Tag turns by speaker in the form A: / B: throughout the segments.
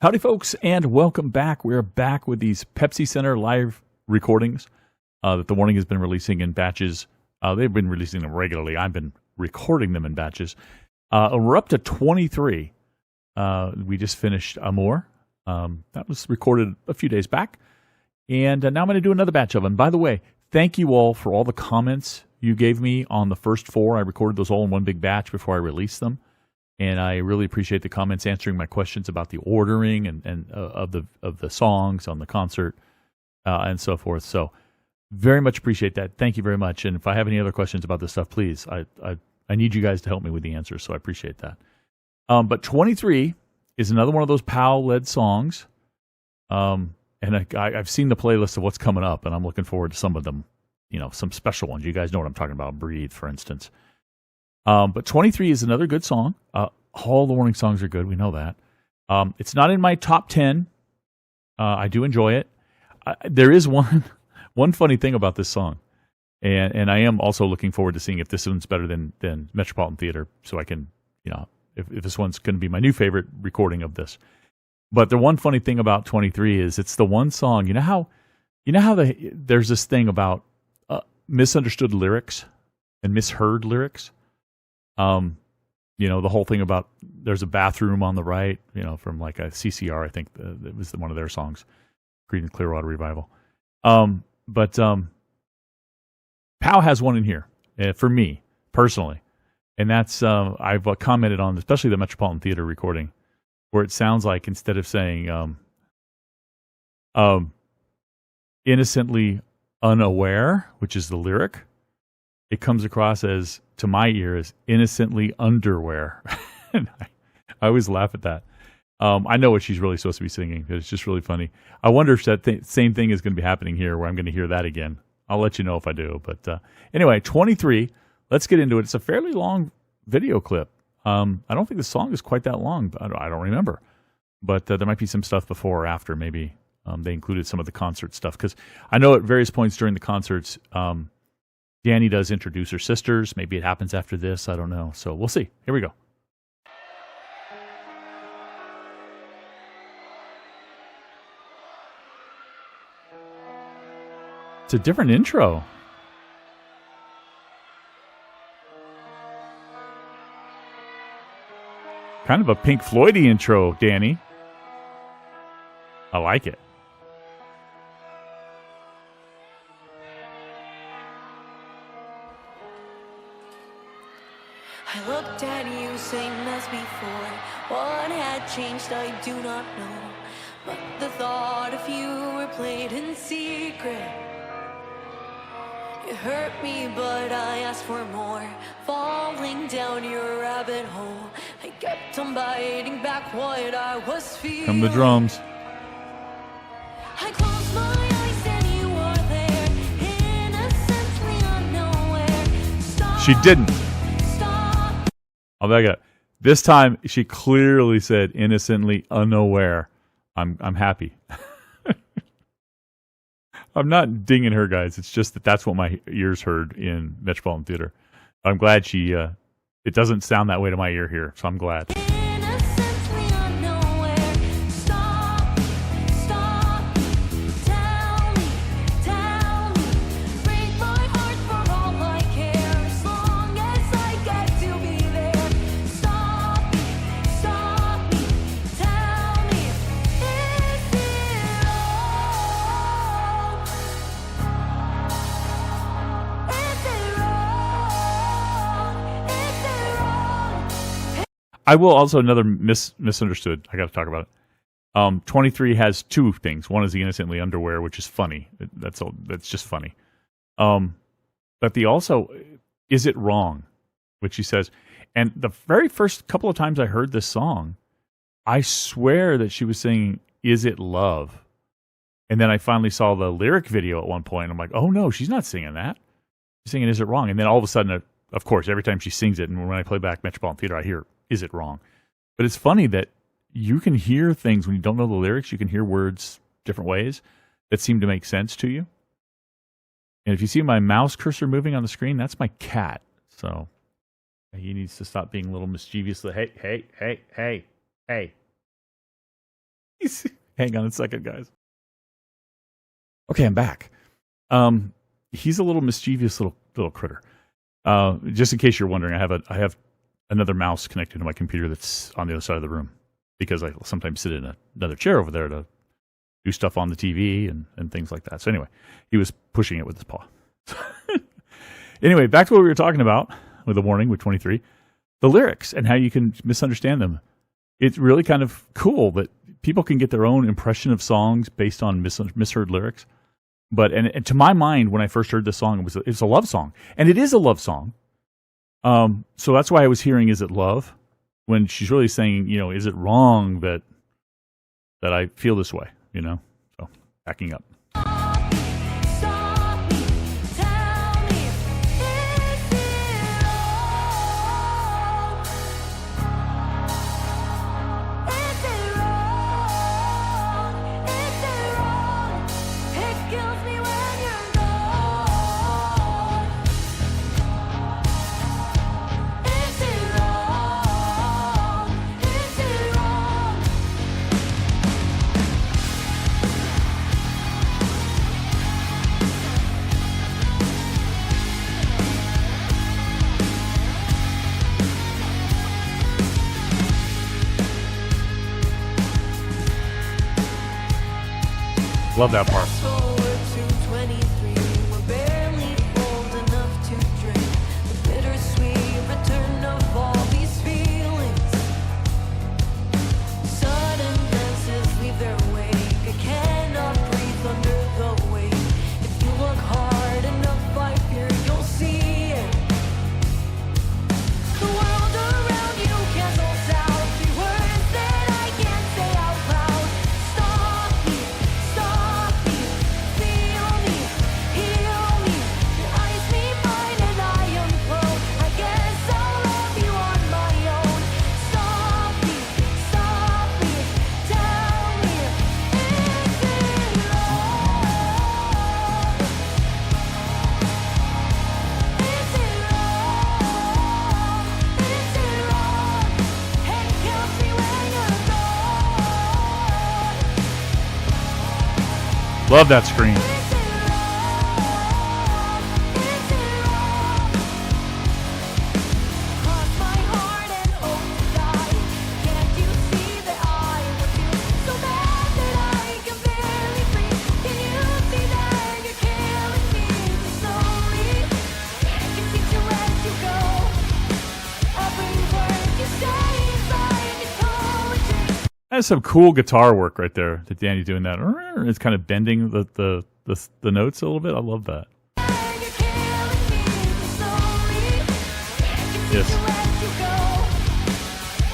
A: Howdy, folks, and welcome back. We're back with these Pepsi Center live recordings that the Warning has been releasing in batches. They've been releasing them regularly. I've been recording them in batches. We're up to 23. We just finished Amor. That was recorded a few days back. And now I'm going to do another batch of them. By the way, thank you all for all the comments you gave me on the first four. I recorded those all in one big batch before I released them. And I really appreciate the comments answering my questions about the ordering and of the songs on the concert and so forth. So very much appreciate that. Thank you very much. And if I have any other questions about this stuff, please, I need you guys to help me with the answers. So I appreciate that. But 23 is another one of those POW-led songs. And I've seen the playlist of what's coming up, and I'm looking forward to some of them. You know, some special ones. You guys know what I'm talking about. Breathe, for instance. But 23 is another good song. All the Warning songs are good. We know that. It's not in my top 10. I do enjoy it. There is one funny thing about this song. And I am also looking forward to seeing if this one's better than Metropolitan Theater. So I can, if this one's going to be my new favorite recording of this. But the one funny thing about 23 is it's the one song. You know how there's this thing about misunderstood lyrics and misheard lyrics. The whole thing about there's a bathroom on the right, from like a CCR, I think it was one of their songs, Creedence Clearwater Revival. But POW has one in here for me personally, and that's I've commented on, especially the Metropolitan Theater recording, where it sounds like instead of saying innocently unaware, which is the lyric, it comes across as, to my ear, as innocently underwear. And I always laugh at that. I know what she's really supposed to be singing, but it's just really funny. I wonder if that same thing is going to be happening here, where I'm going to hear that again. I'll let you know if I do. But anyway, 23, let's get into it. It's a fairly long video clip. I don't think the song is quite that long, but I don't remember. But there might be some stuff before or after. Maybe they included some of the concert stuff. Because I know at various points during the concerts, Danny does introduce her sisters. Maybe it happens after this. I don't know. So we'll see. Here we go. It's a different intro. Kind of a Pink Floyd-y intro, Danny. I like it.
B: I looked at you, same as before. What had changed, I do not know. But the thought of you were played in secret. It hurt me, but I asked for more. Falling down your rabbit hole, I kept on biting back what I was feeling.
A: Come the drums.
B: I closed my eyes and you were there, innocently unaware. Stop.
A: She didn't. I'll back up. This time, she clearly said innocently unaware. I'm happy. I'm not dinging her, guys. It's just that's what my ears heard in Metropolitan Theater. I'm glad she. It doesn't sound that way to my ear here, so I'm glad.
B: Innocently unaware. Stop, stop, tell me, break my heart for all I care, as long as I get to be there. Stop me, tell me, is it wrong? Is it wrong?
A: I will also another misunderstood. I got to talk about it. 23 has two things. One is the innocently underwear, which is funny. That's just funny. But the also, is it wrong? Which she says. And the very first couple of times I heard this song, I swear that she was singing, "Is it love?" And then I finally saw the lyric video at one point. I'm like, oh no, she's not singing that. She's singing, "Is it wrong?" And then all of a sudden, of course, every time she sings it, and when I play back Metropolitan Theater, I hear, "Is it wrong?" But it's funny that you can hear things when you don't know the lyrics. You can hear words different ways that seem to make sense to you. And if you see my mouse cursor moving on the screen, that's my cat. So he needs to stop being a little mischievous. Hey. Hang on a second, guys. Okay, I'm back. He's a little mischievous little critter. Just in case you're wondering, I have another mouse connected to my computer that's on the other side of the room because I sometimes sit in another chair over there to do stuff on the TV and things like that. So anyway, he was pushing it with his paw. Anyway, back to what we were talking about with the warning with 23, the lyrics and how you can misunderstand them. It's really kind of cool that people can get their own impression of songs based on misheard lyrics. But and to my mind, when I first heard this song, it's a love song, and it is a love song. So that's why I was hearing "Is it love?" when she's really saying, is it wrong that I feel this way? So backing up.
B: Stop me, tell me, is it wrong? Is it wrong? Is it wrong? It kills me when you're gone. Is it wrong? Is it wrong?
A: Love that part.
B: Fast forward to 23, we're barely old enough to drink the bittersweet return of all these feelings. Sudden dances leave their wake. I cannot breathe under the weight. If you look hard enough, I fear you'll see it. The world around you cancels out the words that I can't say out loud. Stop me, feel me, heal me. Your eyes meet mine and I implode. I guess I'll love you on my own. Stop me, tell me, is it wrong? Is it wrong? Is it wrong? It kills me when you're gone.
A: Love that scream.
B: Is it wrong? Is it wrong? Cross my heart and hope to die. Can't you see that I want you so bad that I can barely breathe? Can you see that you're killing me slowly? Can't seem to let you go. Every word you say is like it's poetry.
A: That's some cool guitar work right there. That Danny doing that. It's kind of bending the notes a little bit. I love that.
B: You're killing me slowly. Can't
A: Yes.
B: seem to let you go.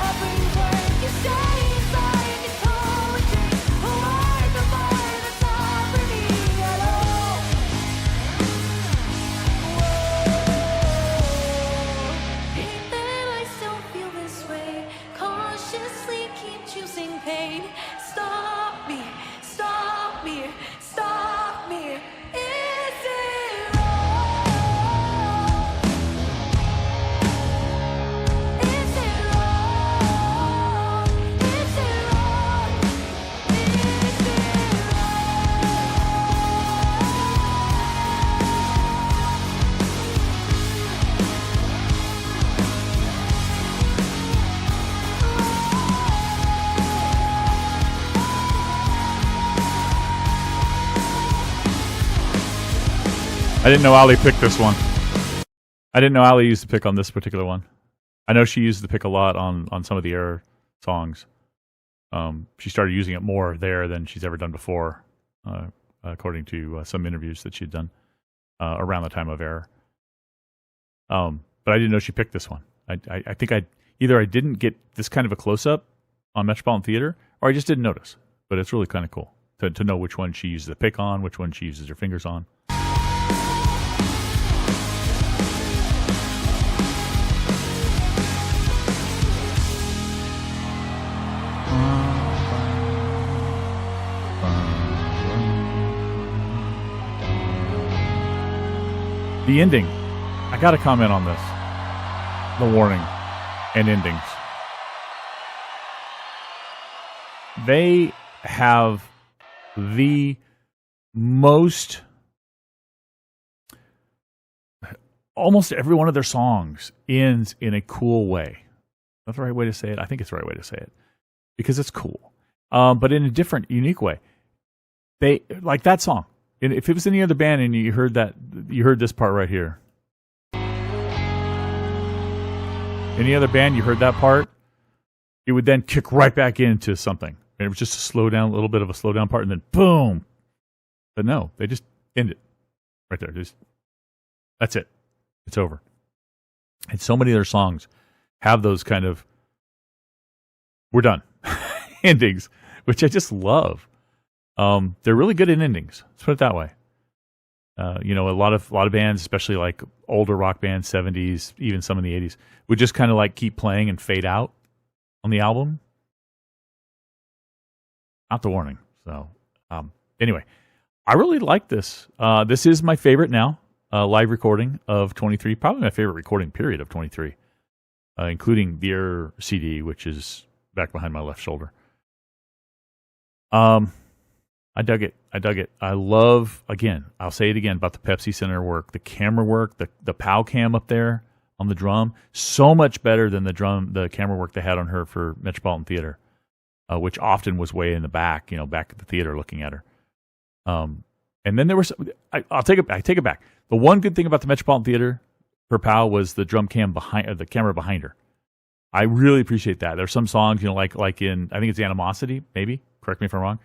B: Every word you say is like it's poetry. A word of fire that's not for me at all. Hate that I still feel this way. Cautiously keep choosing pain. Stop me, stop me, stop me. Is it wrong? Is it wrong? Is it wrong? Is it
A: I didn't know Ali picked this one. I didn't know Ali used to pick on this particular one. I know she used to pick a lot on some of the Air songs. She started using it more there than she's ever done before, according to some interviews that she'd done around the time of Air. But I didn't know she picked this one. I think I didn't get this kind of a close-up on Metropolitan Theater, or I just didn't notice. But it's really kind of cool to know which one she uses the pick on, which one she uses her fingers on. The ending. I got to comment on this. The warning and endings. have the most, almost every one of their songs ends in a cool way. That's the right way to say it. I think it's the right way to say it because it's cool, but in a different, unique way. They like that song. And if it was any other band and you heard this part right here. Any other band, you heard that part, it would then kick right back into something. And it was just a slow down, a little bit of a slow down part, and then boom. But no, they just end it right there. That's it. It's over. And so many of their songs have those kind of we're done endings, which I just love. They're really good at endings. Let's put it that way. A lot of bands, especially like older rock bands, 70s, even some in the 80s, would just kind of like keep playing and fade out on the album. Not the Warning. So, anyway, I really like this. This is my favorite now, live recording of 23. Probably my favorite recording period of 23, including their CD, which is back behind my left shoulder. I dug it. I love, again, I'll say it again about the Pepsi Center work, the camera work, the POW cam up there on the drum, so much better than the camera work they had on her for Metropolitan Theater, which often was way in the back, back at the theater looking at her. And then there was, I take it back. The one good thing about the Metropolitan Theater for POW was the drum cam the camera behind her. I really appreciate that. There's some songs, like in, I think it's Animosity, maybe, correct me if I'm wrong,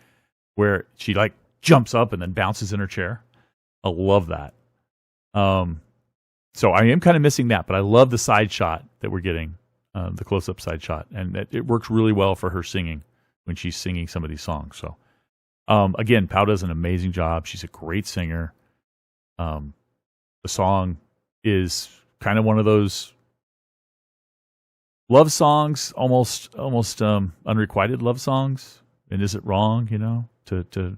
A: where she like jumps up and then bounces in her chair. I love that. So I am kind of missing that, but I love the side shot that we're getting, the close-up side shot, and it works really well for her singing when she's singing some of these songs. So again, Pau does an amazing job. She's a great singer. The song is kind of one of those love songs, almost unrequited love songs. And is it wrong, to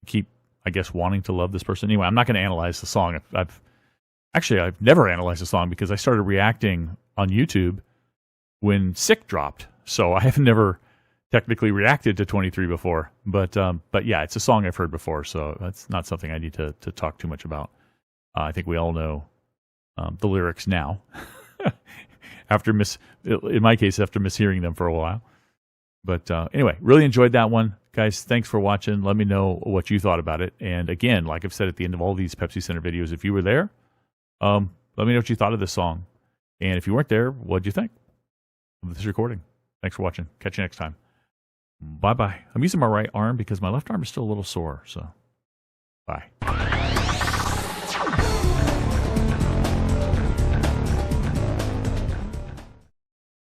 A: keep, I guess, wanting to love this person? Anyway, I'm not going to analyze the song. I've never analyzed the song because I started reacting on YouTube when Sick dropped. So I have never technically reacted to 23 before. But yeah, it's a song I've heard before, so that's not something I need to talk too much about. I think we all know the lyrics now. In my case, after mishearing them for a while. But anyway, really enjoyed that one. Guys, thanks for watching. Let me know what you thought about it. And again, like I've said at the end of all these Pepsi Center videos, if you were there, let me know what you thought of this song. And if you weren't there, what'd you think of this recording? Thanks for watching. Catch you next time. Bye-bye. I'm using my right arm because my left arm is still a little sore. So, bye.